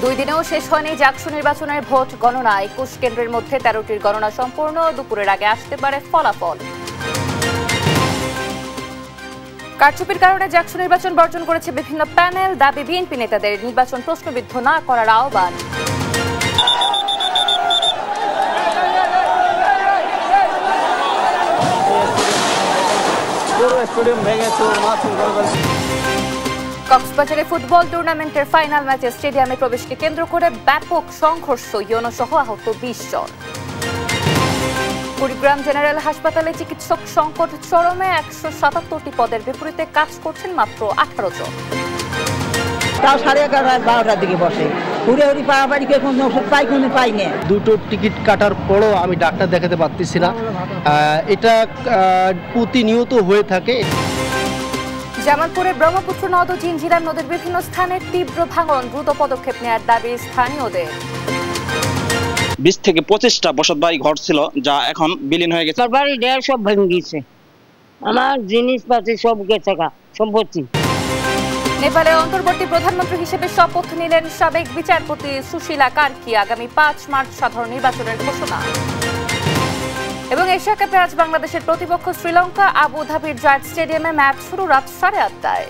দুই দিনেও শেষ হয়নি জাকসু নির্বাচনের ভোট গণনা। 21 কেন্দ্রের মধ্যে 13টির গণনা সম্পূর্ণ। দুপুরের আগে আসতে পারে ফলাফল। কারচুপির কারণে জাকসু নির্বাচন বর্জন করেছে বিভিন্ন প্যানেল। দাবি বিএনপি নেতাদের নির্বাচন প্রশ্নবিদ্ধ না করার আহ্বান। কক্সবাজারে ফুটবল টুর্নামেন্টের ফাইনাল ম্যাচে স্টেডিয়ামে প্রবেশকে কেন্দ্র করে ব্যাপক সংঘর্ষ, ইউনো সহ আহত 20 জন। কুড়িগ্রাম জেনারেল হাসপাতালে চিকিৎসক সংকট চরমে। 177টি পদের বিপরীতে কাজ করছেন মাত্র 18 জন। তাও 11:30 12টার দিকে বসে। ঘুরে ঘুরে পাড়াপাড়ি কোনো ওষুধ পাই কোনো পাই না। দুটো টিকিট কাটার পরও আমি ডাক্তার দেখাতে পারতেছি না। এটা প্রতিনিয়ত হয়ে থাকে। জামালপুরে ব্রহ্মপুত্র নদ ও জিঞ্জিরা নদীর বিভিন্ন স্থানে তীব্র ভাঙন, দ্রুত পদক্ষেপ নেওয়ার দাবি স্থানীয়দের। 20 থেকে 25টা বসত বাড়ি ঘর ছিল, যা এখন বিলীন হয়ে গেছে। বাড়ি দেড় সব ভেঙে গেছে, আমার জিনিসপাতি সব গেছে, সম্পত্তি। নেপালে অন্তর্বর্তী প্রধানমন্ত্রী হিসেবে শপথ নিলেন সাবেক বিচারপতি সুশীলা কার্কি। আগামী 5 মার্চ সাধারণ নির্বাচনের ঘোষণা। এবং এশিয়া কাপে আজ বাংলাদেশের প্রতিপক্ষ শ্রীলঙ্কা। আবুধাবির জায়ান্ট স্টেডিয়ামে ম্যাচ শুরু রাত 8:30টায়।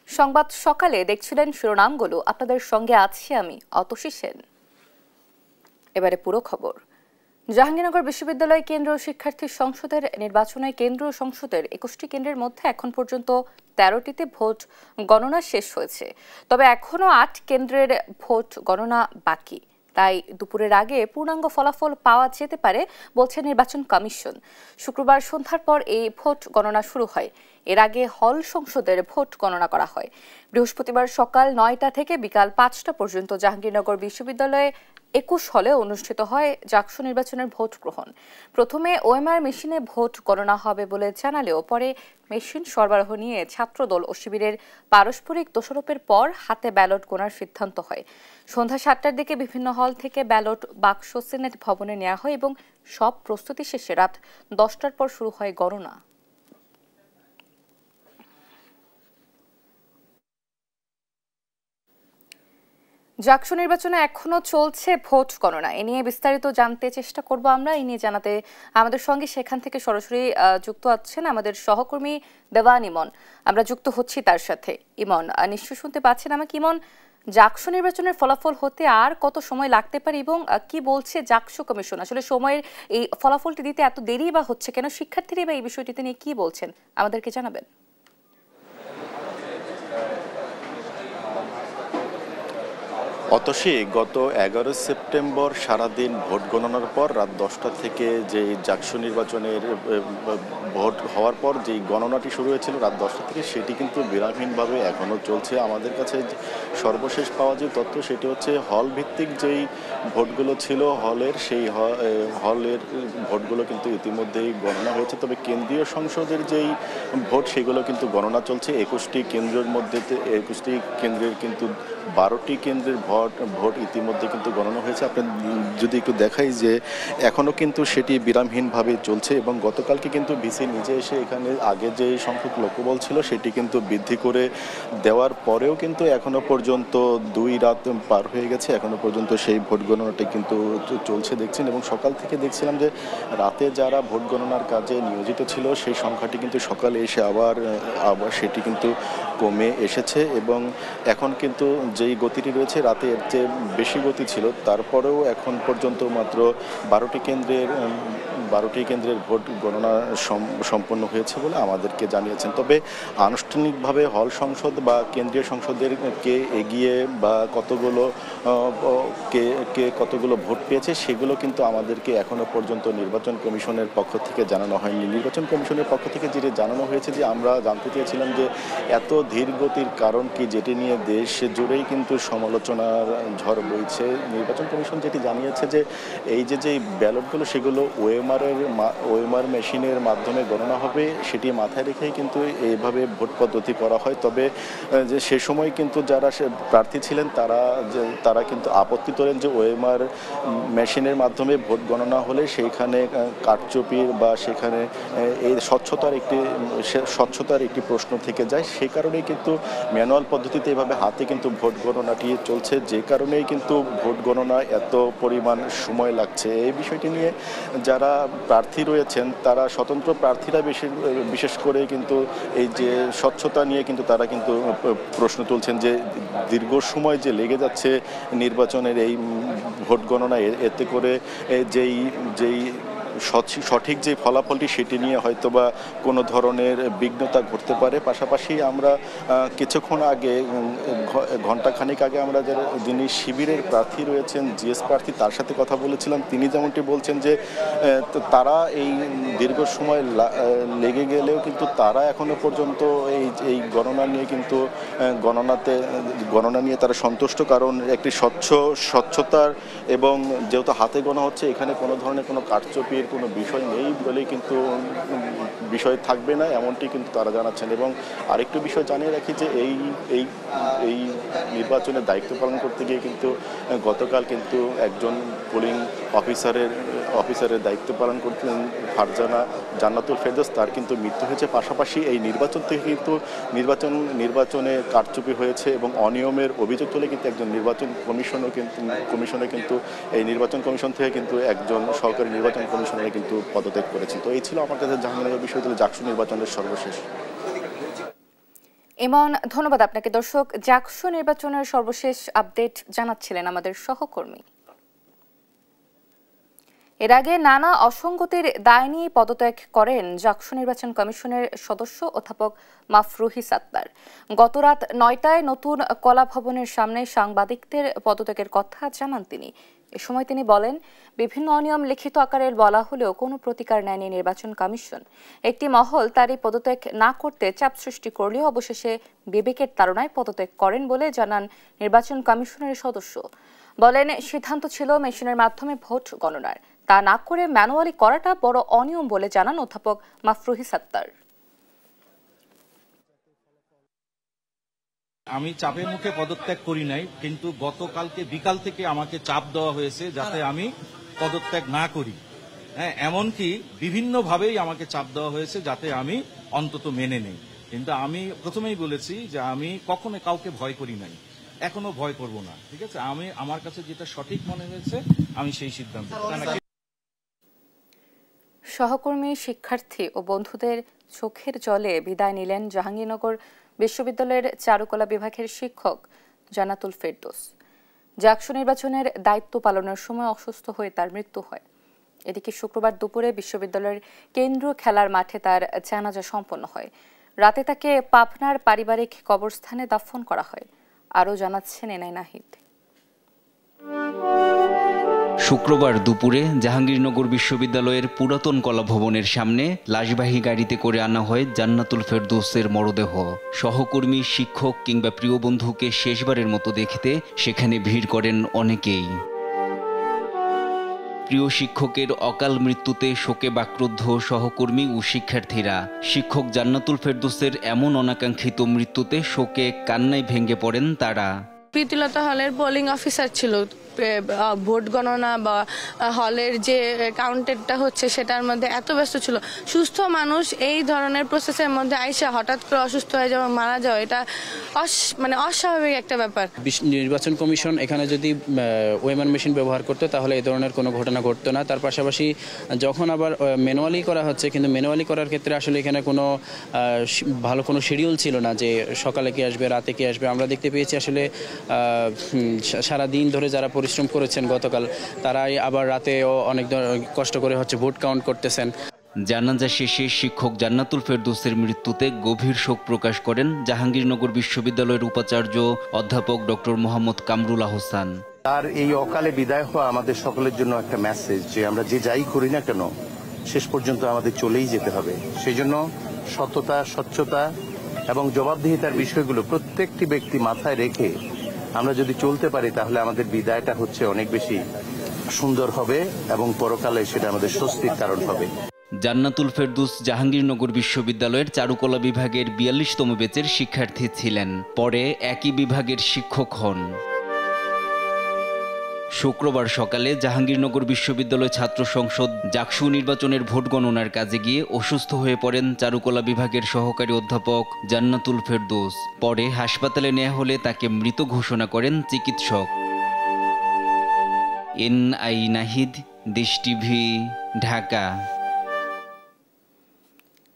সংবাদ সকালে দেখছিলেন শিরোনামগুলো। আপনাদের সঙ্গে আছি আমি অতসী সেন। এবারে পুরো খবর। জাহাঙ্গীরনগর বিশ্ববিদ্যালয় কেন্দ্রীয় শিক্ষার্থী সংসদের নির্বাচনে কেন্দ্রীয় সংসদের 21টি কেন্দ্রের মধ্যে এখন পর্যন্ত 13টিতে ভোট গণনা শেষ হয়েছে। তবে এখনও 8 কেন্দ্রের ভোট গণনা বাকি। তাই দুপুরের আগে পূর্ণাঙ্গ ফলাফল পাওয়া যেতে পারে বলছে নির্বাচন কমিশন। শুক্রবার সন্ধ্যার পর এই ভোট গণনা শুরু হয়। এর আগে হল সংসদের ভোট গণনা করা হয়। বৃহস্পতিবার সকাল 9টা থেকে বিকাল 5টা পর্যন্ত জাহাঙ্গীরনগর বিশ্ববিদ্যালয়ে 21 হলে অনুষ্ঠিত হয় জাকসু নির্বাচনের ভোট গ্রহণ। প্রথমে ওএমআর মেশিনে ভোট গণনা হবে বলে জানালেও পরে মেশিন সরবরাহ নিয়ে ছাত্রদল ও শিবিরের পারস্পরিক দোষারোপের পর হাতে ব্যালট গোনার সিদ্ধান্ত হয়। সন্ধ্যা 7টার দিকে বিভিন্ন হল থেকে ব্যালট বাক্স সিনেট ভবনে নেওয়া হয় এবং সব প্রস্তুতি শেষে রাত 10টার পর শুরু হয় গণনা। জাকসু নির্বাচনে এখনো চলছে ভোট গণনা। এ নিয়ে বিস্তারিত জানতে চেষ্টা করব আমরা। এই নিয়ে জানাতে আমাদের সঙ্গে সেখান থেকে সরাসরি যুক্ত আছেন আমাদের সহকর্মী দেওয়ান ইমন। আমরা যুক্ত হচ্ছি তার সাথে। ইমন, নিশ্চয় শুনতে পাচ্ছেন আমাকে? ইমন, জাকসু নির্বাচনের ফলাফল হতে আর কত সময় লাগতে পারে এবং কি বলছে জাকসু কমিশন? আসলে সময়ের এই ফলাফলটি দিতে এত দেরি বা হচ্ছে কেন? শিক্ষার্থীরা বা এই বিষয়টিতে নিয়ে কি বলছেন আমাদেরকে জানাবেন। অতসী, গত 11 সেপ্টেম্বর সারাদিন ভোট গণনার পর রাত 10টা থেকে যে জাকসু নির্বাচনের ভোট হওয়ার পর যেই গণনাটি শুরু হয়েছিল রাত 10টা থেকে, সেটি কিন্তু বিরামহীনভাবে এখনও চলছে। আমাদের কাছে সর্বশেষ পাওয়া যে তথ্য সেটি হচ্ছে হল ভিত্তিক যেই ভোটগুলো ছিল হলের, সেই হলের ভোটগুলো কিন্তু ইতিমধ্যেই গণনা হয়েছে। তবে কেন্দ্রীয় সংসদের যেই ভোট সেগুলো কিন্তু গণনা চলছে। 21টি কেন্দ্রের মধ্যে 21টি কেন্দ্রের কিন্তু 12টি কেন্দ্রের ভোট ইতিমধ্যে কিন্তু গণনা হয়েছে। আপনার যদি একটু দেখাই যে এখনও কিন্তু সেটি বিরামহীনভাবে চলছে এবং গতকালকে কিন্তু ভিসি নিজে এসে এখানে আগে যে সংখ্যক লোকবল ছিল সেটি কিন্তু বৃদ্ধি করে দেওয়ার পরেও কিন্তু এখনও পর্যন্ত 2 রাত পার হয়ে গেছে। এখনও পর্যন্ত সেই ভোট গণনাটি কিন্তু চলছে দেখছেন। এবং সকাল থেকে দেখছিলাম যে রাতে যারা ভোট গণনার কাজে নিয়োজিত ছিল সেই সংখ্যাটি কিন্তু সকালে এসে আবার সেটি কিন্তু কমে এসেছে এবং এখন কিন্তু যেই গতিটি রয়েছে রাতে এর চেয়ে বেশি গতি ছিল। তারপরেও এখন পর্যন্ত মাত্র 12টি কেন্দ্রের ভোট গণনা সম্পন্ন হয়েছে বলে আমাদেরকে জানিয়েছেন। তবে আনুষ্ঠানিকভাবে হল সংসদ বা কেন্দ্রীয় সংসদের কে এগিয়ে বা কতগুলো ভোট পেয়েছে সেগুলো কিন্তু আমাদেরকে এখনো পর্যন্ত নির্বাচন কমিশনের পক্ষ থেকে জানানো হয়নি। নির্বাচন কমিশনের পক্ষ থেকে যেটি জানানো হয়েছে যে আমরা জানতে চেয়েছিলাম যে এত ধীর গতির কারণ কি, যেটি নিয়ে দেশ জুড়েই কিন্তু সমালোচনার ঝড় বইছে। নির্বাচন কমিশন যেটি জানিয়েছে যে এই যে ব্যালটগুলো সেগুলো ওএমআর মেশিনের মাধ্যমে গণনা হবে, সেটি মাথায় রেখেই কিন্তু এইভাবে ভোট পদ্ধতি করা হয়। তবে যে সে সময় কিন্তু যারা প্রার্থী ছিলেন তারা কিন্তু আপত্তি তোলেন যে ওএমআর মেশিনের মাধ্যমে ভোট গণনা হলে সেইখানে কারচুপির বা সেখানে এই স্বচ্ছতার একটি প্রশ্ন থেকে যায়। সেই কারণে কারণেই কিন্তু ম্যানুয়াল পদ্ধতিতে এভাবে হাতে কিন্তু ভোট গণনাটি চলছে, যে কারণেই কিন্তু ভোট গণনা এত পরিমাণ সময় লাগছে। এই বিষয়টি নিয়ে যারা প্রার্থী রয়েছেন তারা স্বতন্ত্র প্রার্থীরা বিশেষ করে কিন্তু এই যে স্বচ্ছতা নিয়ে কিন্তু তারা কিন্তু প্রশ্ন তুলছেন যে দীর্ঘ সময় যে লেগে যাচ্ছে নির্বাচনের এই ভোট গণনায়, এতে করে যেই সঠিক যে ফলাফলটি সেটি নিয়ে হয়তোবা কোনো ধরনের বিঘ্নতা ঘটতে পারে। পাশাপাশি আমরা কিছুক্ষণ আগে ঘণ্টাখানিক আগে আমরা যিনি শিবিরের প্রার্থী রয়েছেন, জিএস প্রার্থী, তার সাথে কথা বলেছিলাম। তিনি যেমনটি বলছেন যে তারা এই দীর্ঘ সময় লেগে গেলেও কিন্তু তারা এখনো পর্যন্ত এই গণনা নিয়ে কিন্তু গণনা নিয়ে তারা সন্তুষ্ট, কারণ একটি স্বচ্ছতার এবং যেহেতু হাতে গোনা হচ্ছে এখানে কোনো ধরনের কোনো কারচুপির কোনো বিষয় নেই বলেই কিন্তু বিষয় থাকবে না, এমনটি কিন্তু তারা জানাচ্ছেন। এবং আরেকটু বিষয় জানিয়ে রাখি যে এই নির্বাচনের দায়িত্ব পালন করতে গিয়ে কিন্তু গতকাল কিন্তু একজন পোলিং অফিসারের দায়িত্ব পালন করতেন ফারজানা জান্নাতুল ফেরদৌস, তার কিন্তু মৃত্যু হয়েছে। পাশাপাশি এই নির্বাচন থেকে কিন্তু নির্বাচনে কারচুপি হয়েছে এবং অনিয়মের অভিযোগ তুলে কিন্তু একজন নির্বাচন কমিশনে কিন্তু এই নির্বাচন কমিশন থেকে কিন্তু একজন সহকারী নির্বাচন কমিশনার কিন্তু পদত্যাগ করেছেন। তো এই ছিল আমার কাছে জাহাঙ্গীরনগর বিশ্ববিদ্যালয় জাকসু নির্বাচনের সর্বশেষ। ইমন, ধন্যবাদ আপনাকে। দর্শক, জাকসু নির্বাচনের সর্বশেষ আপডেট জানাচ্ছিলেন আমাদের সহকর্মী। এর আগে নানা অসঙ্গতির দায় নিয়ে পদত্যাগ করেন জাকসু নির্বাচন কমিশনের সদস্য অধ্যাপক মাফরুহি সাত্তার। গত রাত ৯টায় নতুন কলা ভবনের সামনে সাংবাদিকদের পদত্যাগের কথা জানান তিনি। এ সময় তিনি বলেন, বিভিন্ন অনিয়ম লিখিত আকারে বলা হলেও কোনো প্রতিকার নেয়নি নির্বাচন কমিশন। একটি মহল তার এই পদত্যাগ না করতে চাপ সৃষ্টি করলেও অবশেষে বিবেকের তাড়নায় পদত্যাগ করেন বলে জানান নির্বাচন কমিশনের সদস্য। বলেন, সিদ্ধান্ত ছিল মেশিনের মাধ্যমে ভোট গণনার, তা না করে ম্যানুয়ালি করাটা বড় অনিয়ম বলে জানান অধ্যাপক মাফরুহি সাত্তার। আমি চাপের মুখে পদত্যাগ করি নাই, কিন্তু গতকালকে বিকাল থেকে আমাকে চাপ দেওয়া হয়েছে যাতে আমি পদত্যাগ না করি। হ্যাঁ, এমনকি বিভিন্নভাবেই আমাকে চাপ দেওয়া হয়েছে যাতে আমি অন্তত মেনে নেই। কিন্তু আমি প্রথমেই বলেছি যে আমি কখনো কাউকে ভয় করি নাই, এখনো ভয় করব না। ঠিক আছে, আমার কাছে যেটা সঠিক মনে হয়েছে আমি সেই সিদ্ধান্ত। সহকর্মী, শিক্ষার্থী ও বন্ধুদের চোখের জলে বিদায় নিলেন জাহাঙ্গীরনগর বিশ্ববিদ্যালয়ের চারুকলা বিভাগের শিক্ষক জান্নাতুল ফেরদৌস। জাকসু নির্বাচনের দায়িত্ব পালনের সময় অসুস্থ হয়ে তার মৃত্যু হয়। এদিকে শুক্রবার দুপুরে বিশ্ববিদ্যালয়ের কেন্দ্রীয় খেলার মাঠে তার জানাজা সম্পন্ন হয়। রাতে তাকে পাবনার পারিবারিক কবরস্থানে দাফন করা হয়। আরও জানাচ্ছেন এনআই নাহিদ। শুক্রবার দুপুরে জাহাঙ্গীরনগর বিশ্ববিদ্যালয়ের পুরাতন কলা ভবনের সামনে লাশবাহী গাড়িতে করে আনা হয় জান্নাতুল ফেরদৌসের মরদেহ। সহকর্মী, শিক্ষক কিংবা প্রিয় বন্ধুকে শেষবারের মতো দেখতে সেখানে ভিড় করেন অনেকেই। প্রিয় শিক্ষকের অকাল মৃত্যুতে শোকে বাক্রুদ্ধ সহকর্মী ও শিক্ষার্থীরা। শিক্ষক জান্নাতুল ফেরদৌসের এমন অনাকাঙ্ক্ষিত মৃত্যুতে শোকে কান্নায় ভেঙে পড়েন তারা। প্রীতিলতা হলের পোলিং অফিসার ছিল। ভোট গণনা বা হলের যে কাউন্টেরটা হচ্ছে সেটার মধ্যে এত ব্যস্ত ছিল। সুস্থ মানুষ এই ধরনের প্রসেসের মধ্যে আইসা হঠাৎ করে অসুস্থ হয়ে যাওয়া, মারা যাওয়া, এটা মানে অস্বাভাবিক একটা ব্যাপার। নির্বাচন কমিশন এখানে যদি ওএমআর মেশিন ব্যবহার করতো তাহলে এই ধরনের কোনো ঘটনা ঘটতো না। তার পাশাপাশি যখন আবার ম্যানুয়ালি করা হচ্ছে, কিন্তু ম্যানুয়ালি করার ক্ষেত্রে আসলে এখানে কোনো ভালো কোনো শিডিউল ছিল না যে সকালে কে আসবে, রাতে কে আসবে। আমরা দেখতে পেয়েছি আসলে সারা দিন ধরে যারা পরিশ্রম করেছেন গতকাল, তারাই আবার রাতেও অনেক কষ্ট করে ভোট কাউন্ট করতেছেন। জানাজা শেষে শিক্ষক জান্নাতুল ফেরদৌসের মৃত্যুতে গভীর শোক প্রকাশ করেন জাহাঙ্গীরনগর বিশ্ববিদ্যালয়ের উপাচার্য অধ্যাপক ডক্টর মোহাম্মদ কামরুল আহসান। তার এই অকালে বিদায় হওয়া আমাদের সকলের জন্য একটা মেসেজ যে আমরা যে যাই করি না কেন শেষ পর্যন্ত আমাদের চলেই যেতে হবে। সেই জন্য সততা, স্বচ্ছতা এবং জবাবদিহিতার বিষয়গুলো প্রত্যেকটি ব্যক্তি মাথায় রেখে আমরা যদি চলতে পারি তাহলে আমাদের বিদায়টা অনেক বেশি সুন্দর হবে এবং পরকালে সেটা আমাদের স্বস্তির কারণ হবে। জান্নাতুল ফেরদৌস জাহাঙ্গীরনগর বিশ্ববিদ্যালয়ের চারুকলা বিভাগের ৪২তম ব্যাচের শিক্ষার্থী ছিলেন। পরে একই বিভাগের শিক্ষক হন। শুক্রবার সকালে জাহাঙ্গীরনগর বিশ্ববিদ্যালয় ছাত্র সংসদ জাকসু নির্বাচনের ভোট গণনার কাজে গিয়ে অসুস্থ হয়ে পড়েন চারুকলা বিভাগের সহকারী অধ্যাপক জান্নাতুল ফেরদৌস। পরে হাসপাতালে নেওয়া হলে তাকে মৃত ঘোষণা করেন চিকিৎসক। NI নাহিদ, দেশ টিভি, ঢাকা।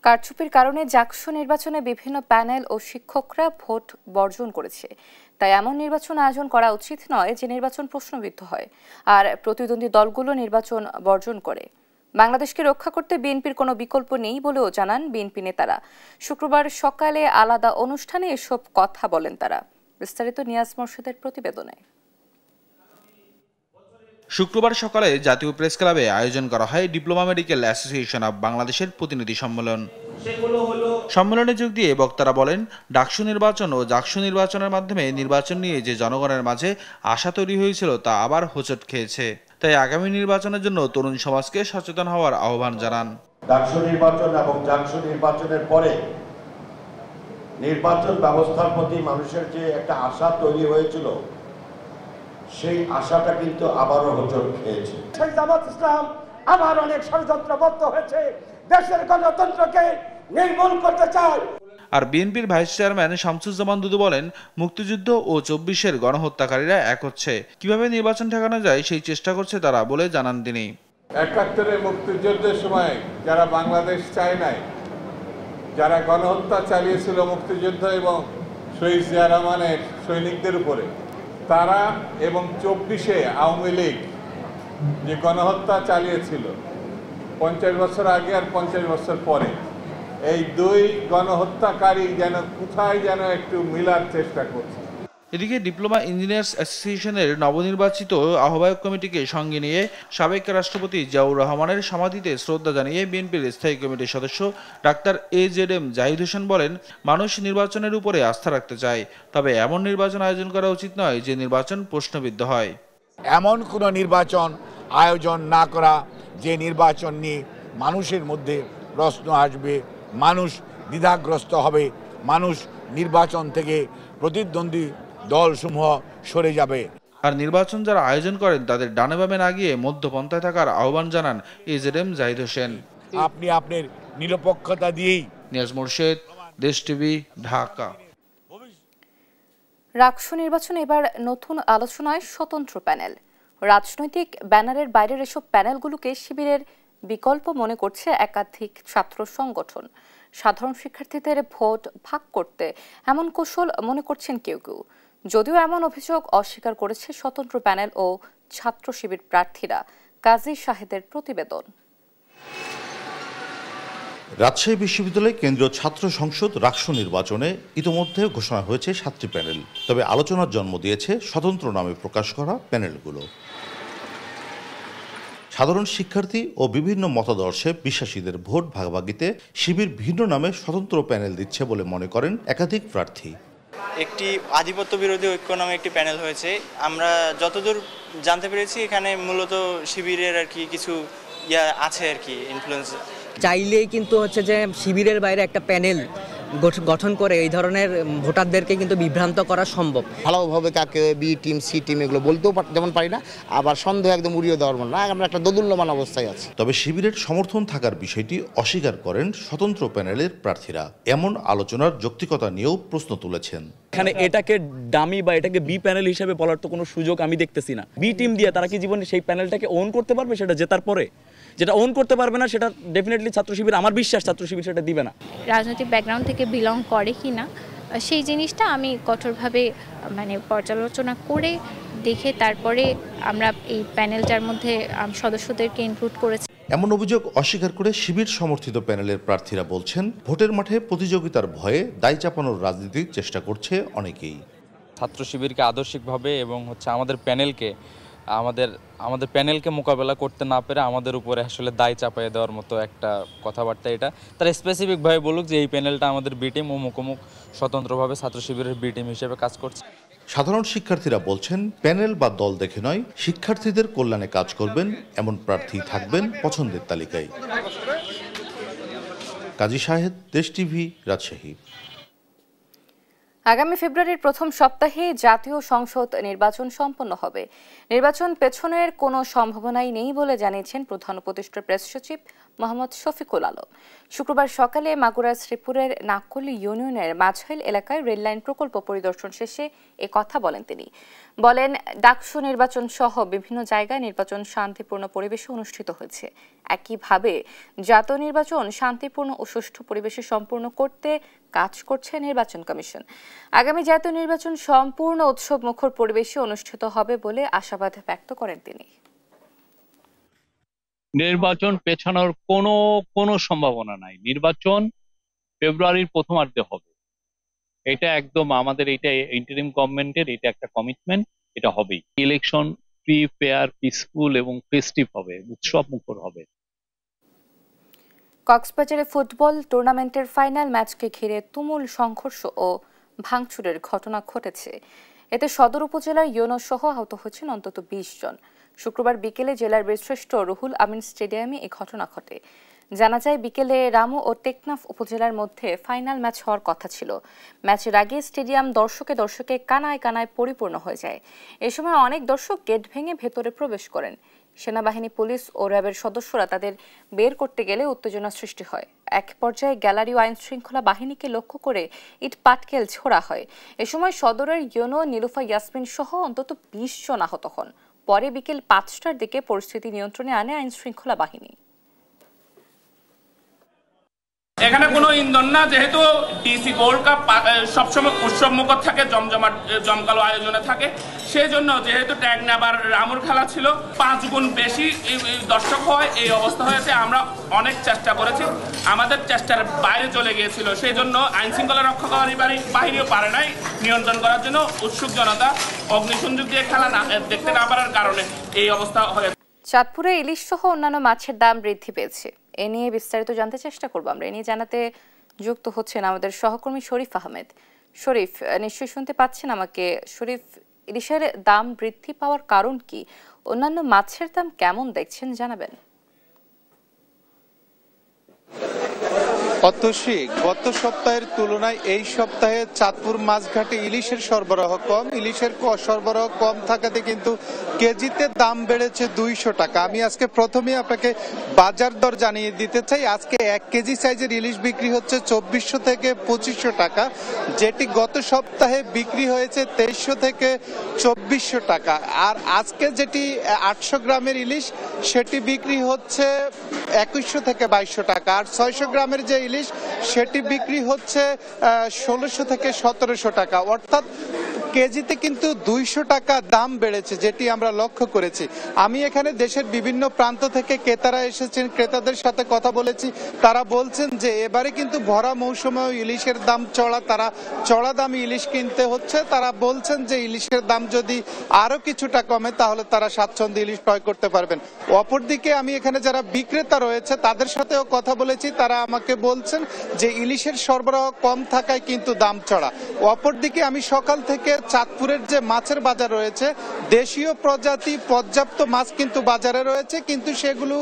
কারচুপির কারণে জাকসু নির্বাচনে বিভিন্ন প্যানেল ও শিক্ষকরা ভোট বর্জন করেছে। তাই এমন নির্বাচন আয়োজন করা উচিত নয় যে নির্বাচন প্রশ্নবিদ্ধ হয় আর প্রতিদ্বন্দ্বী দলগুলো নির্বাচন বর্জন করে। বাংলাদেশকে রক্ষা করতে বিএনপির কোনো বিকল্প নেই বলেও জানান বিএনপি নেতারা। শুক্রবার সকালে আলাদা অনুষ্ঠানে এসব কথা বলেন তারা। বিস্তারিত নিয়াজ মোর্শেদের প্রতিবেদনে। শুক্রবার সকালে জাতীয় প্রেস ক্লাবে আয়োজন করা হয় ডিপ্লোমা মেডিকেল অ্যাসোসিয়েশন অব বাংলাদেশের প্রতিনিধি সম্মেলন। সম্মেলনে যোগ দিয়ে বক্তারা বলেন, ডাকসু নির্বাচন ও জাকসু নির্বাচনের মাধ্যমে নির্বাচন নিয়ে যে জনগণের মাঝে আশা তৈরি হয়েছিল তা আবার হোঁচট খেয়েছে। তাই আগামী নির্বাচনের জন্য তরুণ সমাজকে সচেতন হওয়ার আহ্বান জানান। ডাকসু নির্বাচন এবং জাকসু নির্বাচনের পরে নির্বাচন ব্যবস্থার প্রতি মানুষের যে একটা আশা তৈরি হয়েছিল, সেই আশাটা কিন্তু আবারও হোঁচট খেয়েছে। সেই জামাত ইসলাম আবার অনেক ষড়যন্ত্রবদ্ধ হয়েছে, দেশের গণতন্ত্রকে নির্মূল করতে চায়। আর বিএনপির ভাইস চেয়ারম্যান শামসুজ্জামান দুদু বলেন, মুক্তিযুদ্ধ ও ২৪-এর গণহত্যাকারীরা এক হচ্ছে, কিভাবে নির্বাচন ঠেকানো যায় সেই চেষ্টা করছে তারা বলে জানান তিনি। ৭১-এর মুক্তিযুদ্ধের সময় যারা বাংলাদেশ চায় নাই, যারা গণহত্যা চালিয়েছিল মুক্তিযুদ্ধ এবং শহীদ জিয়া রহমানের সৈনিকদের উপরে, তারা এবং ২৪-এ আওয়ামী লীগ যে গণহত্যা চালিয়েছিল ৫০ বছর আগে আর ৫০ বছর পরে, এই দুই গণহত্যাকারী যেন কোথায় যেন একটু মিলার চেষ্টা করছে। এদিকে ডিপ্লোমা ইঞ্জিনিয়ার্স অ্যাসোসিয়েশনের নবনির্বাচিত আহ্বায়ক কমিটিকে সঙ্গে নিয়ে সাবেক রাষ্ট্রপতি জিয়াউর রহমানের সমাধিতে শ্রদ্ধা জানিয়ে বিএনপির স্থায়ী কমিটির সদস্য ডাক্তার AZM জাহিদ হোসেন বলেন, মানুষ নির্বাচনের উপরে আস্থা রাখতে চায়, তবে এমন নির্বাচন আয়োজন করা উচিত নয় যে নির্বাচন প্রশ্নবিদ্ধ হয়। এমন কোনো নির্বাচন আয়োজন না করা যে নির্বাচন নিয়ে মানুষের মধ্যে প্রশ্ন আসবে, মানুষ দ্বিধাগ্রস্ত হবে, মানুষ নির্বাচন থেকে প্রতিদ্বন্দ্বী দলসমূহ সরে যাবে। আর নির্বাচন যারা আয়োজন করেন তাদের ডানে বামে না গিয়ে মধ্যপন্থায় থাকার আহ্বান জানান AZM জাহিদ হোসেন। আপনি আপনার নিরপেক্ষতা দিয়েই। নিয়াজ মোর্শেদ, দেশ টিভি, ঢাকা। রাকসু নির্বাচনে এবার নতুন আলোচনায় স্বতন্ত্র প্যানেল। রাজনৈতিক ব্যানারের বাইরের এসব প্যানেলগুলোকে শিবিরের বিকল্প মনে করছে একাধিক ছাত্র সংগঠন। সাধারণ শিক্ষার্থীদের ভোট ভাগ করতে এমন কৌশল মনে করছেন কেউ কেউ, যদিও এমন অভিযোগ অস্বীকার করেছে স্বতন্ত্র প্যানেল ও ছাত্র শিবির প্রার্থীরা। কাজী শাহেদের প্রতিবেদন। রাজশাহী বিশ্ববিদ্যালয় কেন্দ্রীয় ছাত্র সংসদ রাকসু নির্বাচনে ইতোমধ্যে ঘোষণা হয়েছে 7টি প্যানেল, তবে আলোচনার জন্ম দিয়েছে স্বতন্ত্র নামে প্রকাশ করা প্যানেলগুলো। সাধারণ শিক্ষার্থী ও বিভিন্ন মতাদর্শে বিশ্বাসীদের ভোট ভাগাভাগিতে শিবির ভিন্ন নামে স্বতন্ত্র প্যানেল দিচ্ছে বলে মনে করেন একাধিক প্রার্থী। একটি আধিপত্য বিরোধী ঐক্য নামে একটি প্যানেল হয়েছে। আমরা যতদূর জানতে পেরেছি এখানে মূলত শিবিরের আর কি কিছু আছে আর কি ইনফ্লুয়েন্স। চাইলেই কিন্তু হচ্ছে যে শিবিরের বাইরে একটা প্যানেল গঠন করে এই ধরনের ভোটারদেরকে কিন্তু বিভ্রান্ত করা সম্ভব। ভালোভাবে কাকে বি টিম সি টিম এগুলো বলতেও যেমন পারি না, আবার সন্দেহ একদম উড়িয়ে দেওয়ার মতো না, আমরা একটা দোদুল্যমান অবস্থায় আছি। তবে শিবিরের সমর্থন থাকার বিষয়টি অস্বীকার করেন স্বতন্ত্র প্যানেলের প্রার্থীরা। এমন আলোচনার যৌক্তিকতা নিয়েও প্রশ্ন তুলেছেন। এখানে এটাকে ডামি বা এটাকে বি প্যানেল হিসেবে বলার তো কোনো সুযোগ আমি দেখতেছি না। বি টিম দিয়ে তারা কি জীবনে সেই প্যানেলটাকে ওন করতে পারবে? সেটা জেতার পরে যেটা ওন করতে পারবে না সেটা ডেফিনেটলি ছাত্র শিবির, আমার বিশ্বাস ছাত্র শিবির সেটা দিবে না। রাজনৈতিক ব্যাকগ্রাউন্ড থেকে বিলং করে কি না সেই জিনিসটা আমি কঠোরভাবে পর্যালোচনা করে দেখে তারপরে আমরা এই প্যানেলটার মধ্যে সদস্যদেরকে ইনক্লুড করেছি। এমন অভিযোগ অস্বীকার করে শিবির সমর্থিত প্যানেলের প্রার্থীরা বলছেন, ভোটের মাঠে প্রতিযোগিতার ভয়ে দায় চাপানোর রাজনীতির চেষ্টা করছে অনেকেই। ছাত্র শিবিরকে আদর্শিকভাবে এবং আমাদের প্যানেলকে মোকাবেলা করতে না পেরে আমাদের উপরে আসলে দায় চাপিয়ে দেওয়ার মতো একটা কথাবার্তা এটা। তারা স্পেসিফিকভাবে বলুক যে এই প্যানেলটা আমাদের বি টিম ও মুখোমুখ স্বতন্ত্রভাবে ছাত্র শিবিরের বি টিম হিসেবে কাজ করছে। সাধারণ শিক্ষার্থীরা বলছেন, প্যানেল বা দল দেখে নয়, শিক্ষার্থীদের কল্যাণে কাজ করবেন এমন প্রার্থী থাকবেন পছন্দের তালিকায়। কাজী শাহেদ, দেশ টিভি, রাজশাহী। আগামী ফেব্রুয়ারির প্রথম সপ্তাহে জাতীয় সংসদ নির্বাচন সম্পন্ন হবে। নির্বাচন পেছনের কোনো সম্ভাবনাই নেই বলে জানিয়েছেন প্রধান উপদেষ্টা প্রেস সচিব মোহাম্মদ শফিকুল আলম। শুক্রবার সকালে মাগুরা শ্রীপুরের নাককলি ইউনিয়নের মাঝাইল এলাকায় রেললাইন প্রকল্প পরিদর্শন শেষে এ কথা বলেন তিনি। বলেন, ডাকসু নির্বাচন সহ বিভিন্ন জায়গায় নির্বাচন শান্তিপূর্ণ পরিবেশে অনুষ্ঠিত হয়েছে। একইভাবে জাতীয় নির্বাচন শান্তিপূর্ণ ও সুষ্ঠু পরিবেশে সম্পূর্ণ করতে কাজ করছে নির্বাচন কমিশন। আগামী জাতীয় নির্বাচন সম্পূর্ণ উৎসব মুখর পরিবেশে অনুষ্ঠিত হবে বলে আশাবাদ ব্যক্ত করেন তিনি। নির্বাচন পেছানোর কোনো সম্ভাবনা নাই। নির্বাচন ফেব্রুয়ারির প্রথমার্ধে হবে। এটা একদম আমাদের, এটা ইন্টারিম গভর্নমেন্টের এটা একটা কমিটমেন্ট, এটা হবেই। ইলেকশন ফ্রি, ফেয়ার, পিসফুল এবং ফেস্টিভ হবে, উৎসব মুখর হবে। কক্সবাজারে ফুটবল টুর্নামেন্টের ফাইনাল ম্যাচকে ঘিরে তুমুল সংঘর্ষ ও ভাঙচুরের ঘটনা ঘটেছে। এতে সদর উপজেলার ইউনো সহ আহত হয়েছেন অন্তত 20 জন। শুক্রবার বিকেলে জেলার বীরশ্রেষ্ঠ রুহুল আমিন স্টেডিয়ামে এই ঘটনা ঘটে। জানা যায়, বিকেলে রামু ও টেকনাফ উপজেলার মধ্যে ফাইনাল ম্যাচ হওয়ার কথা ছিল। ম্যাচের আগে স্টেডিয়াম দর্শকে কানায় কানায় পরিপূর্ণ হয়ে যায়। এ সময় অনেক দর্শক গেট ভেঙে ভেতরে প্রবেশ করেন। সেনাবাহিনী, পুলিশ ও র্যাবের সদস্যরা তাদের বের করতে গেলে উত্তেজনা সৃষ্টি হয়। এক পর্যায়ে গ্যালারি ও আইন শৃঙ্খলা বাহিনীকে লক্ষ্য করে ইট পাটকেল ছোড়া হয়। এ সময় সদরের ইউনো, নীলুফা ইয়াসমিন সহ অন্তত 20 জন আহত হন। পরে বিকেল 5টার দিকে পরিস্থিতি নিয়ন্ত্রণে আনে আইন শৃঙ্খলা বাহিনী। এখানে কোনো ইন্ধন না, যেহেতু ডিসি গোল্ড কাপ সবসময় উৎসব মুখর থাকে, জমকালো আয়োজনে থাকে, সেই জন্য যেহেতু ট্যাগনাবার রামুর খেলা ছিল, 5 গুণ বেশি দর্শক হয় এই অবস্থা হয়েছে। আমরা অনেক চেষ্টা করেছি, আমাদের চেষ্টার বাইরে চলে গিয়েছিল, সেই জন্য আইন শৃঙ্খলা রক্ষাকারী বাহিনীও পারে নাই নিয়ন্ত্রণ করার জন্য। উৎসুক জনতা অগ্নিসংযোগ দিয়ে খেলা দেখতে না পারার কারণে এই অবস্থা হয়েছে। চাঁদপুরে ইলিশ সহ অন্যান্য মাছের দাম বৃদ্ধি পেয়েছে। এ নিয়ে বিস্তারিত জানতে চেষ্টা করব আমরা। এ নিয়ে জানাতে যুক্ত হচ্ছেন আমাদের সহকর্মী শরীফ আহমেদ। শরীফ, নিশ্চয়ই শুনতে পাচ্ছেন আমাকে। শরীফ, ইলিশের দাম বৃদ্ধি পাওয়ার কারণ কি? অন্যান্য মাছের দাম কেমন দেখছেন জানাবেন। অতসী, গত সপ্তাহের তুলনায় এই সপ্তাহে চাঁদপুর মাছঘাটে ইলিশের সরবরাহ কম। ইলিশের সরবরাহ কম থাকাতে কিন্তু কেজিতে দাম বেড়েছে 200 টাকা। আমি আজকে প্রথমে আপনাকে বাজার দর জানিয়ে দিতে চাই। আজকে 1 কেজি সাইজের ইলিশ বিক্রি হচ্ছে 2400 থেকে 2500 টাকা, যেটি গত সপ্তাহে বিক্রি হয়েছে 2300 থেকে 2400 টাকা। আর আজকে যেটি 800 গ্রামের ইলিশ, সেটি বিক্রি হচ্ছে 2100 থেকে 2200 টাকা। আর 600 গ্রামের যে ইলিশ, সেটি বিক্রি হচ্ছে 1600 থেকে 1700 টাকা। অর্থাৎ কেজিতে কিন্তু 200 টাকা দাম বেড়েছে, যেটি আমরা লক্ষ্য করেছি। আমি এখানে দেশের বিভিন্ন প্রান্ত থেকে ক্রেতারা এসেছেন, ক্রেতাদের সাথে কথা বলেছি। তারা বলছেন যে এবারে কিন্তু ভরা মৌসুমেও ইলিশের দাম চড়া, তারা চড়া দামে ইলিশ কিনতে হচ্ছে। তারা বলছেন যে ইলিশের দাম যদি আরো কিছুটা কমে তাহলে তারা স্বাচ্ছন্দ্যে ইলিশ ক্রয় করতে পারবেন। অপরদিকে আমি এখানে যারা বিক্রেতা রয়েছে তাদের সাথেও কথা বলেছি। তারা আমাকে বলছেন যে ইলিশের সরবরাহ কম থাকায় কিন্তু দাম চড়া। অপরদিকে আমি সকাল থেকে চাঁদপুরের যে মাছের বাজার রয়েছে, দেশীয় প্রজাতি পর্যাপ্ত মাছ কিন্তু বাজারে রয়েছে, কিন্তু সেগুলো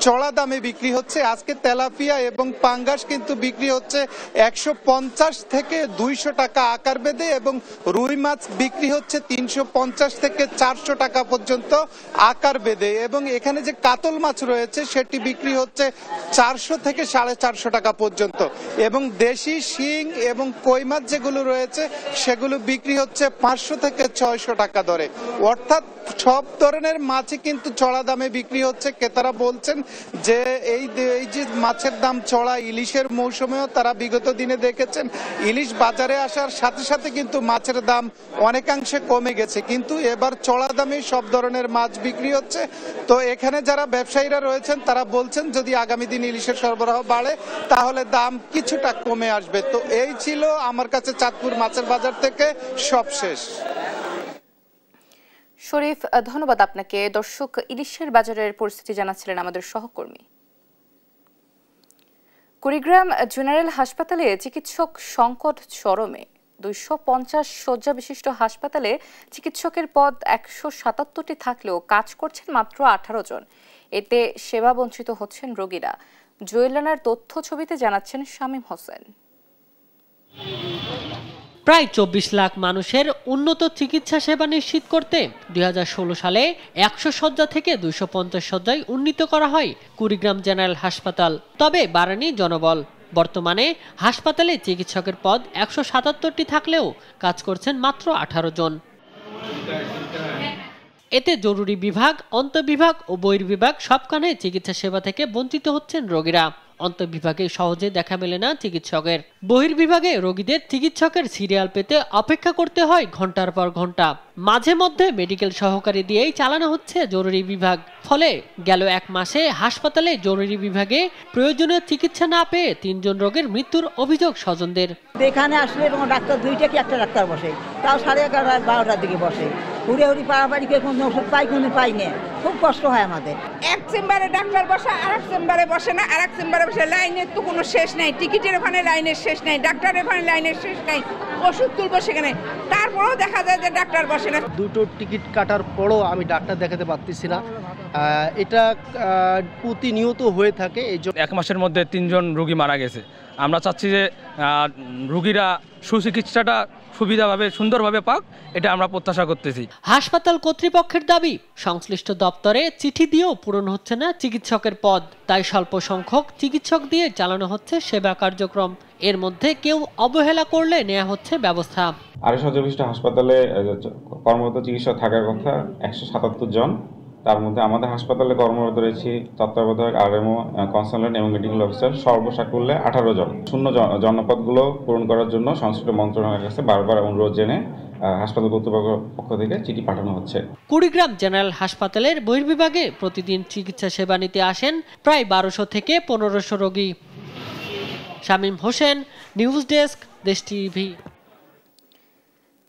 চড়া দামে বিক্রি হচ্ছে। আজকে তেলাপিয়া এবং পাঙ্গাস কিন্তু বিক্রি হচ্ছে 150 থেকে 200 টাকা আকার বেঁধে, এবং রুই মাছ বিক্রি হচ্ছে 350 থেকে 400 টাকা পর্যন্ত আকার বেঁধে। এবং এখানে যে কাতল মাছ রয়েছে সেটি বিক্রি হচ্ছে 400 থেকে 450 টাকা পর্যন্ত। এবং দেশি শিং এবং কই মাছ যেগুলো রয়েছে সেগুলো বিক্রি হচ্ছে 500 থেকে 600 টাকা দরে। অর্থাৎ সব ধরনের মাছই কিন্তু চড়া দামে বিক্রি হচ্ছে। ক্রেতারা বলছেন যে এই যে মাছের দাম চড়া, ইলিশের মৌসুমেও তারা বিগত দিনে দেখেছেন ইলিশ বাজারে আসার সাথে সাথে কিন্তু মাছের দাম অনেকাংশে কমে গেছে, কিন্তু এবার চড়া দামে সব ধরনের মাছ বিক্রি হচ্ছে। তো এখানে যারা ব্যবসায়ীরা রয়েছেন তারা বলছেন যদি আগামী দিন ইলিশের সরবরাহ বাড়ে তাহলে দাম কিছুটা কমে আসবে। তো এই ছিল আমার কাছে চাঁদপুর মাছের বাজার থেকে সবশেষ। শরীফ, ধন্যবাদ আপনাকে। দর্শক, ইলিশের বাজারের পরিস্থিতি জানাচ্ছিলেন আমাদের সহকর্মী। কুড়িগ্রাম জেনারেল হাসপাতালে চিকিৎসক সংকট চরমে। 250 শয্যা বিশিষ্ট হাসপাতালে চিকিৎসকের পদ 177টি থাকলেও কাজ করছেন মাত্র 18 জন। এতে সেবা বঞ্চিত হচ্ছেন রোগীরা। জুয়েল রানার তথ্য ছবিতে জানাচ্ছেন শামীম হোসেন। প্রায় ২৪ লাখ মানুষের উন্নত চিকিৎসা সেবা নিশ্চিত করতে ২০১৬ সালে ১০০ শয্যা থেকে ২৫০ শয্যায় উন্নীত করা হয় কুড়িগ্রাম জেনারেল হাসপাতাল। তবে বাড়েনি জনবল। বর্তমানে হাসপাতালে চিকিৎসকের পদ ১৭৭টি থাকলেও কাজ করছেন মাত্র ১৮ জন। এতে জরুরি বিভাগ, অন্তঃবিভাগ ও বহির্বিভাগ সবখানে চিকিৎসা সেবা থেকে বঞ্চিত হচ্ছেন রোগীরা। অন্তঃবিভাগে সহজে দেখা মেলে না চিকিৎসকের। বহির্বিভাগে রোগীদের চিকিৎসকের সিরিয়াল পেতে অপেক্ষা করতে হয় ঘন্টার পর ঘন্টা। মাঝে মধ্যে মেডিকেল সহকারী দিয়েই চালানো হচ্ছে জরুরি বিভাগ। ফলে গেল ১ মাসে হাসপাতালে জরুরি বিভাগে প্রয়োজনীয় চিকিৎসা না পেয়ে ৩ জন রোগীর মৃত্যুর অভিযোগ স্বজনদের। এখানে আসলে ডাক্তার দুইটা কি একটা ডাক্তার বসে, তাও 11:30 12টার দিকে বসে। উড়ে উড়ি পাড়াপাড়ি কোনো ওষুধ পাই কোনো পাই না, খুব কষ্ট হয় আমাদের। এক চেম্বারে ডাক্তার বসে, আর এক চেম্বারে বসে না, আর এক চেম্বারে বসে। লাইনের তো কোনো শেষ নাই, টিকিটের ওখানে লাইনের শেষ নাই, ডাক্তারের ওখানে লাইনের শেষ নাই, ওষুধ তুলবো সেখানে, তারপরেও দেখা যায় যে ডাক্তার বসে না। দুটো টিকিট কাটার পরও আমি ডাক্তার দেখাতে পারতেছি না। এটা প্রতিনিয়ত হয়ে থাকে। এই জন্য 1 মাসের মধ্যে 3 জন রোগী মারা গেছে। আমরা চাচ্ছি যে রোগীরা সুচিকিৎসাটা সুবিধাভাবে সুন্দরভাবে পাক, এটা আমরা প্রত্যাশা করতেছি। হাসপাতাল কর্তৃপক্ষের দাবি, সংশ্লিষ্ট দপ্তরে চিঠি দিয়েও পূরণ হচ্ছে না চিকিৎসকের পদ। তাই স্বল্প সংখ্যক চিকিৎসক দিয়ে চালানো হচ্ছে সেবা কার্যক্রম। এর মধ্যে কেউ অবহেলা করলে নেওয়া হচ্ছে ব্যবস্থা। 224টা হাসপাতালে কর্মরত চিকিৎসক থাকার কথা 177 জন। তার মধ্যে আমাদের হাসপাতালে কর্মরত রয়েছে তত্ত্বাবধায়ক, আরএমও, কনসালটেন্ট এবং মেডিকেল অফিসার সর্বসাকুল্যে 18 জন। শূন্য জনপদগুলো পূরণ করার জন্য সংশ্লিষ্ট মন্ত্রণালয়ের কাছে বারবার অনুরোধ জেনে হাসপাতাল কর্তৃপক্ষের পক্ষ থেকে চিঠি পাঠানো হচ্ছে। কুড়িগ্রাম জেনারেল হাসপাতালের বহির্বিভাগে প্রতিদিন চিকিৎসা সেবা নিতে আসেন প্রায় 1200 থেকে 1500 রোগী। শামীম হোসেন, নিউজ ডেস্ক, দেশ টিভি।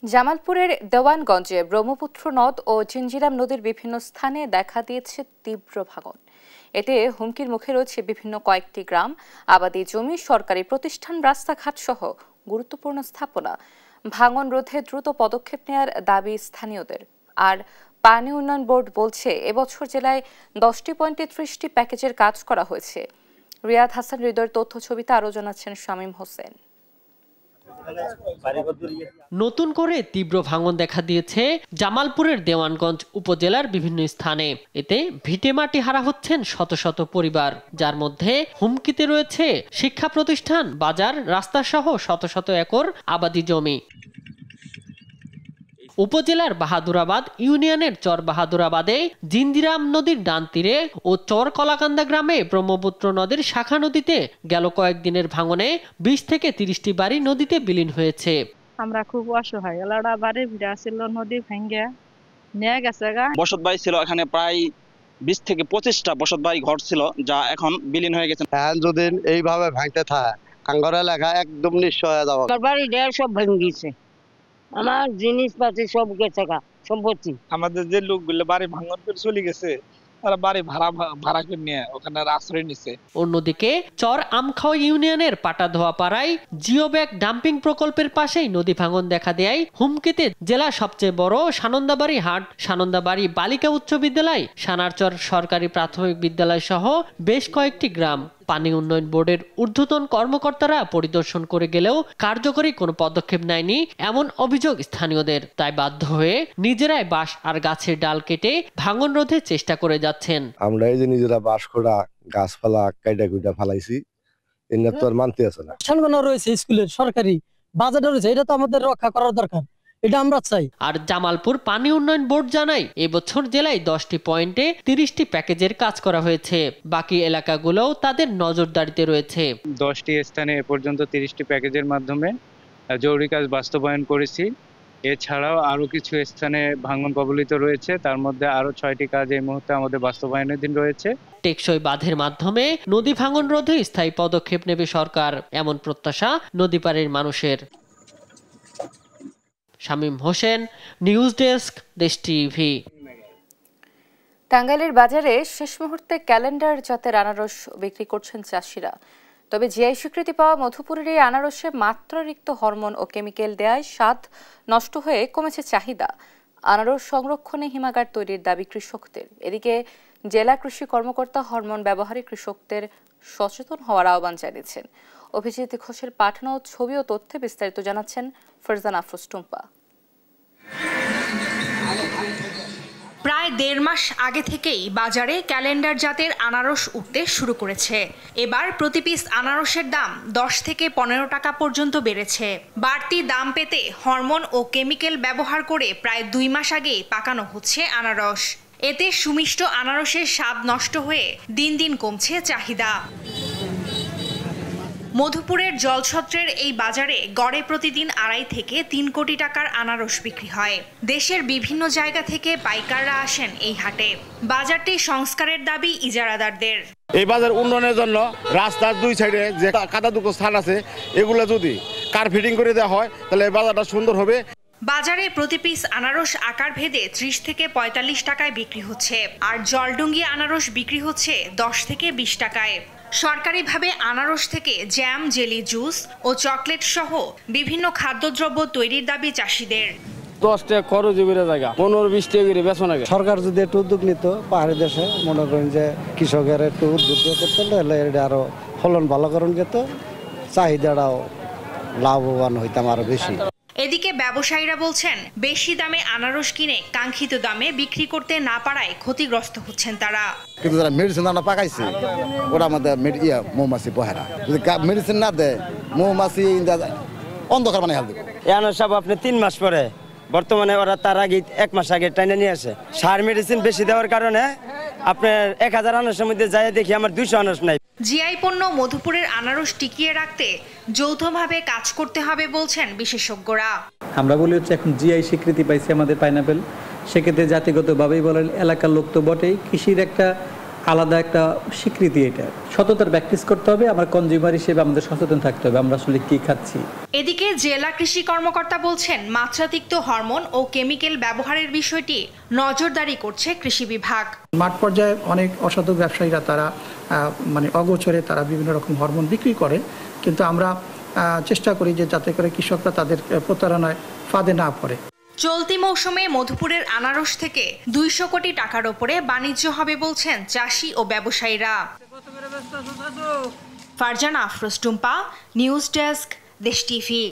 জামালপুরের দেওয়ানগঞ্জে ব্রহ্মপুত্র নদ ও জিঞ্জিরাম নদীর বিভিন্ন স্থানে দেখা দিয়েছে তীব্র ভাঙন। এতে হুমকির মুখে রয়েছে বিভিন্ন কয়েকটি গ্রাম, আবাদি জমি, সরকারি প্রতিষ্ঠান, রাস্তাঘাট সহ গুরুত্বপূর্ণ স্থাপনা। ভাঙন রোধে দ্রুত পদক্ষেপ নেওয়ার দাবি স্থানীয়দের। আর পানি উন্নয়ন বোর্ড বলছে, এবছর জেলায় 10টি পয়েন্টে 30টি প্যাকেজের কাজ করা হয়েছে। রিয়াদ হাসান হৃদয়ের তথ্য ছবিতে আরও জানাচ্ছেন শামীম হোসেন। নতুন করে তীব্র ভাঙন দেখা দিয়েছে জামালপুরের দেওয়ানগঞ্জ উপজেলার বিভিন্ন স্থানে। এতে ভিটেমাটি হারা হচ্ছেন শত শত পরিবার, যার মধ্যে হুমকিতে রয়েছে শিক্ষা প্রতিষ্ঠান, বাজার, রাস্তা সহ শত শত একর আবাদি জমি। উপজেলার বাহাদুরাবাদ ইউনিয়নের চর বাহাদুরাবাদে জিঞ্জিরাম নদীর ডান তীরে ও চর কলাকান্দা গ্রামে ব্রহ্মপুত্র নদীর শাখা নদীতে গেল কয়েকদিনের ভাঙনে 20 থেকে 30টি বাড়ি নদীতে বিলীন হয়েছে। আমরা খুব অসহায়, এলাকা বাড়ি ভিড়া ছিল, নদী ভেঙে নিয়ে গেছে। বসত বাড়ি ছিল এখানে প্রায় 20 থেকে 25টা বসত বাড়ি ঘর ছিল, যা এখন বিলীন হয়ে গেছে। যদি এইভাবে ভাঙতে থাকে কাঙ্গর এলাকা একদম নিঃস্ব হয়ে যাবে। বাড়ি সব ভেঙে গেছে, আমার জিনিসপাতি সব গেছে, সম্পত্তি। আমাদের যে লোকগুলো বাড়ি ভাঙন করে চলে গেছে, তারা বাড়ি ভাড়া করে নিয়ে ওখানে আশ্রয় নিছে। অন্যদিকে চর আমখাও ইউনিয়নের পাটাধোয়া পাড়ায় জিও ব্যাগ ডাম্পিং প্রকল্পের পাশেই নদী ভাঙন দেখা দেয় হুমকিতে জেলার সবচেয়ে বড় সানন্দাবাড়ি হাট, সানন্দাবাড়ি বালিকা উচ্চ বিদ্যালয়, সানারচর সরকারি প্রাথমিক বিদ্যালয় সহ বেশ কয়েকটি গ্রাম। পানি উন্নয়ন বোর্ডের ঊর্ধ্বতন কর্মকর্তারা পরিদর্শন করে গেলেও কার্যকরী কোনো পদক্ষেপ নেয়নি এমন অভিযোগ স্থানীয়দের। তাই বাধ্য হয়ে নিজেরাই বাঁশ আর গাছের ডাল কেটে ভাঙন রোধে চেষ্টা করে যাচ্ছেন। আমরা এই যে নিজেরা বাঁশ খোড়া গাছপালা কাইটা কুইটা ফালাইছি, এর তো আর মানতে আছে না। সানবানা রয়েছে, স্কুলের সরকারি বাজারটা রয়েছে, এটা তো আমাদের রক্ষা করার দরকার, এটা আমরা চাই। আর জামালপুর পানি উন্নয়ন বোর্ড জানায়, এবছর জেলায় 10টি পয়েন্টে 30টি প্যাকেজের কাজ করা হয়েছে। বাকি এলাকাগুলোও তাদের নজরদারিতে রয়েছে। 10টি স্থানে এ পর্যন্ত 30টি প্যাকেজের মাধ্যমে জরুরি কাজ বাস্তবায়ন করেছি। এছাড়াও আরো কিছু স্থানে ভাঙন কবলিত রয়েছে, তার মধ্যে আরো 6টি কাজ এই মুহূর্তে আমাদের বাস্তবায়নাধীন রয়েছে। টেকসই বাঁধের মাধ্যমে নদী ভাঙন রোধে স্থায়ী পদক্ষেপ নেবে সরকার, এমন প্রত্যাশা নদীপাড়ের মানুষের। শামীম হোসেন, নিউজ ডেস্ক, দেশ টিভি। টাঙ্গাইলের বাজারে শেষ মুহূর্তে ক্যালেন্ডার জাতের আনারস বিক্রি করছেন চাষিরা। তবে জিআই স্বীকৃতি পাওয়া মধুপুরের এই আনারসে মাত্রাতিরিক্ত হরমোন ও কেমিক্যাল দেওয়ায় স্বাদ নষ্ট হয়ে কমেছে চাহিদা। আনারস সংরক্ষণে হিমাগার তৈরির দাবি কৃষকদের। এদিকে জেলা কৃষি কর্মকর্তা হরমোন ব্যবহারে কৃষকদের সচেতন হওয়ার আহ্বান জানিয়েছেন। অভিজিৎ ঘোষের পাঠানো ছবি ও তথ্যে বিস্তারিত জানাচ্ছেন ফারজানা আফরোজ টুম্পা। প্রায় 1.5 মাস আগে থেকেই বাজারে ক্যালেন্ডার জাতের আনারস উঠতে শুরু করেছে। এবার প্রতি পিস আনারসের দাম 10 থেকে 15 টাকা পর্যন্ত বেড়েছে। বাড়তি দাম পেতে হরমোন ও কেমিক্যাল ব্যবহার করে প্রায় 2 মাস আগেই পাকানো হচ্ছে আনারস। এতে সুমিষ্ট আনারসের স্বাদ নষ্ট হয়ে দিন দিন কমছে চাহিদা। মধুপুরের জলছত্রের এই বাজারে গড়ে প্রতিদিন 2.5 থেকে 3 কোটি টাকার আনারস বিক্রি হয়। দেশের বিভিন্ন জায়গা থেকে পাইকাররা আসেন এই হাটে। বাজারটি সংস্কারের দাবি ইজারাদারদের। এই বাজার উন্নয়নের জন্য রাস্তার 2 সাইডে যে কাদাযুক্ত স্থান আছে এগুলো যদি কার ফিটিং করে দেওয়া হয় তাহলে এই বাজারটা সুন্দর হবে। বাজারে প্রতি পিস আনারস আকার ভেদে 30 থেকে 45 টাকায় বিক্রি হচ্ছে, আর জলডুঙ্গি আনারস বিক্রি হচ্ছে 10 থেকে 20 টাকায়। সরকারিভাবে আনারস থেকে জ্যাম, জেলি, জুস ও চকলেট সহ বিভিন্ন খাদ্যদ্রব্য তৈরির দাবি চাষিদের। 10 টাকা খরচ বেড়ে জায়গা 15-20 টাকা করে বেচন আগে। সরকার যদি একটু উদ্যোগ নিত পাহাড়ি দেশে, মনে করেন যে কৃষকের একটু উদ্যোগ করতে হলে এটা আরো ফলন ভালো করণ যেত, চাহিদাটাও লাভবান হইতাম আরো বেশি। এদিকে ব্যবসায়ীরা বলছেন বেশি দামে আনারস কিনে কাঙ্ক্ষিত দামে বিক্রি করতে না পারায় ক্ষতিগ্রস্ত হচ্ছেন তারা। কিন্তু যারা মেডিসিন আমরা পাকাইছে ওরা আমাদের মৌমাছি পহেরা, যদি মেডিসিন না দেয় মৌমাছি অন্ধকার মানে হাল দিব। আনারস সব আপনি 3 মাস পরে, বর্তমানে ওরা তার আগে 1 মাস আগে টাইনে নিয়ে আসে। সার মেডিসিন বেশি দেওয়ার কারণে আপনার 1000 আনারসের মধ্যে যাই দেখি আমার 200 আনারস নাই। জিআই পণ্য মধুপুরের আনারস টিকিয়ে রাখতে যৌথভাবে কাজ করতে হবে বলছেন বিশেষজ্ঞরা। আমরা বলি হচ্ছে এখন জিআই স্বীকৃতি পাইছে আমাদের পাইনাপেল, সেক্ষেত্রে জাতিগতভাবেই বলেন এলাকার লোক তো বটেই, কৃষির একটা আলাদা একটা স্বীকৃতি। এটা সততার প্র্যাকটিস করতে হবে, আমরা কনজিউমার হিসেবে আমাদের সচেতন থাকতে হবে আমরা আসলে কি খাচ্ছি। এদিকে জেলা কৃষি কর্মকর্তা বলছেন মাত্রাতিরিক্ত হরমোন ও কেমিক্যাল ব্যবহারের বিষয়টি নজরদারি করছে কৃষি বিভাগ। মাঠ পর্যায়ে অনেক অসাধু ব্যবসায়ীরা তারা মানে অগোচরে তারা বিভিন্ন রকম হরমোন বিক্রি করে, কিন্তু আমরা চেষ্টা করি যে যাতে করে কৃষকরা তাদের প্রতারণায় ফাঁদে না পড়ে। চলতি মৌসুমে মধুপুরের আনারস থেকে 200 কোটি টাকার ওপরে বাণিজ্য হবে বলছেন চাষি ও ব্যবসায়ীরা। ফারজানা আফরোজ টুম্পা, নিউজ ডেস্ক, দেশ টিভি।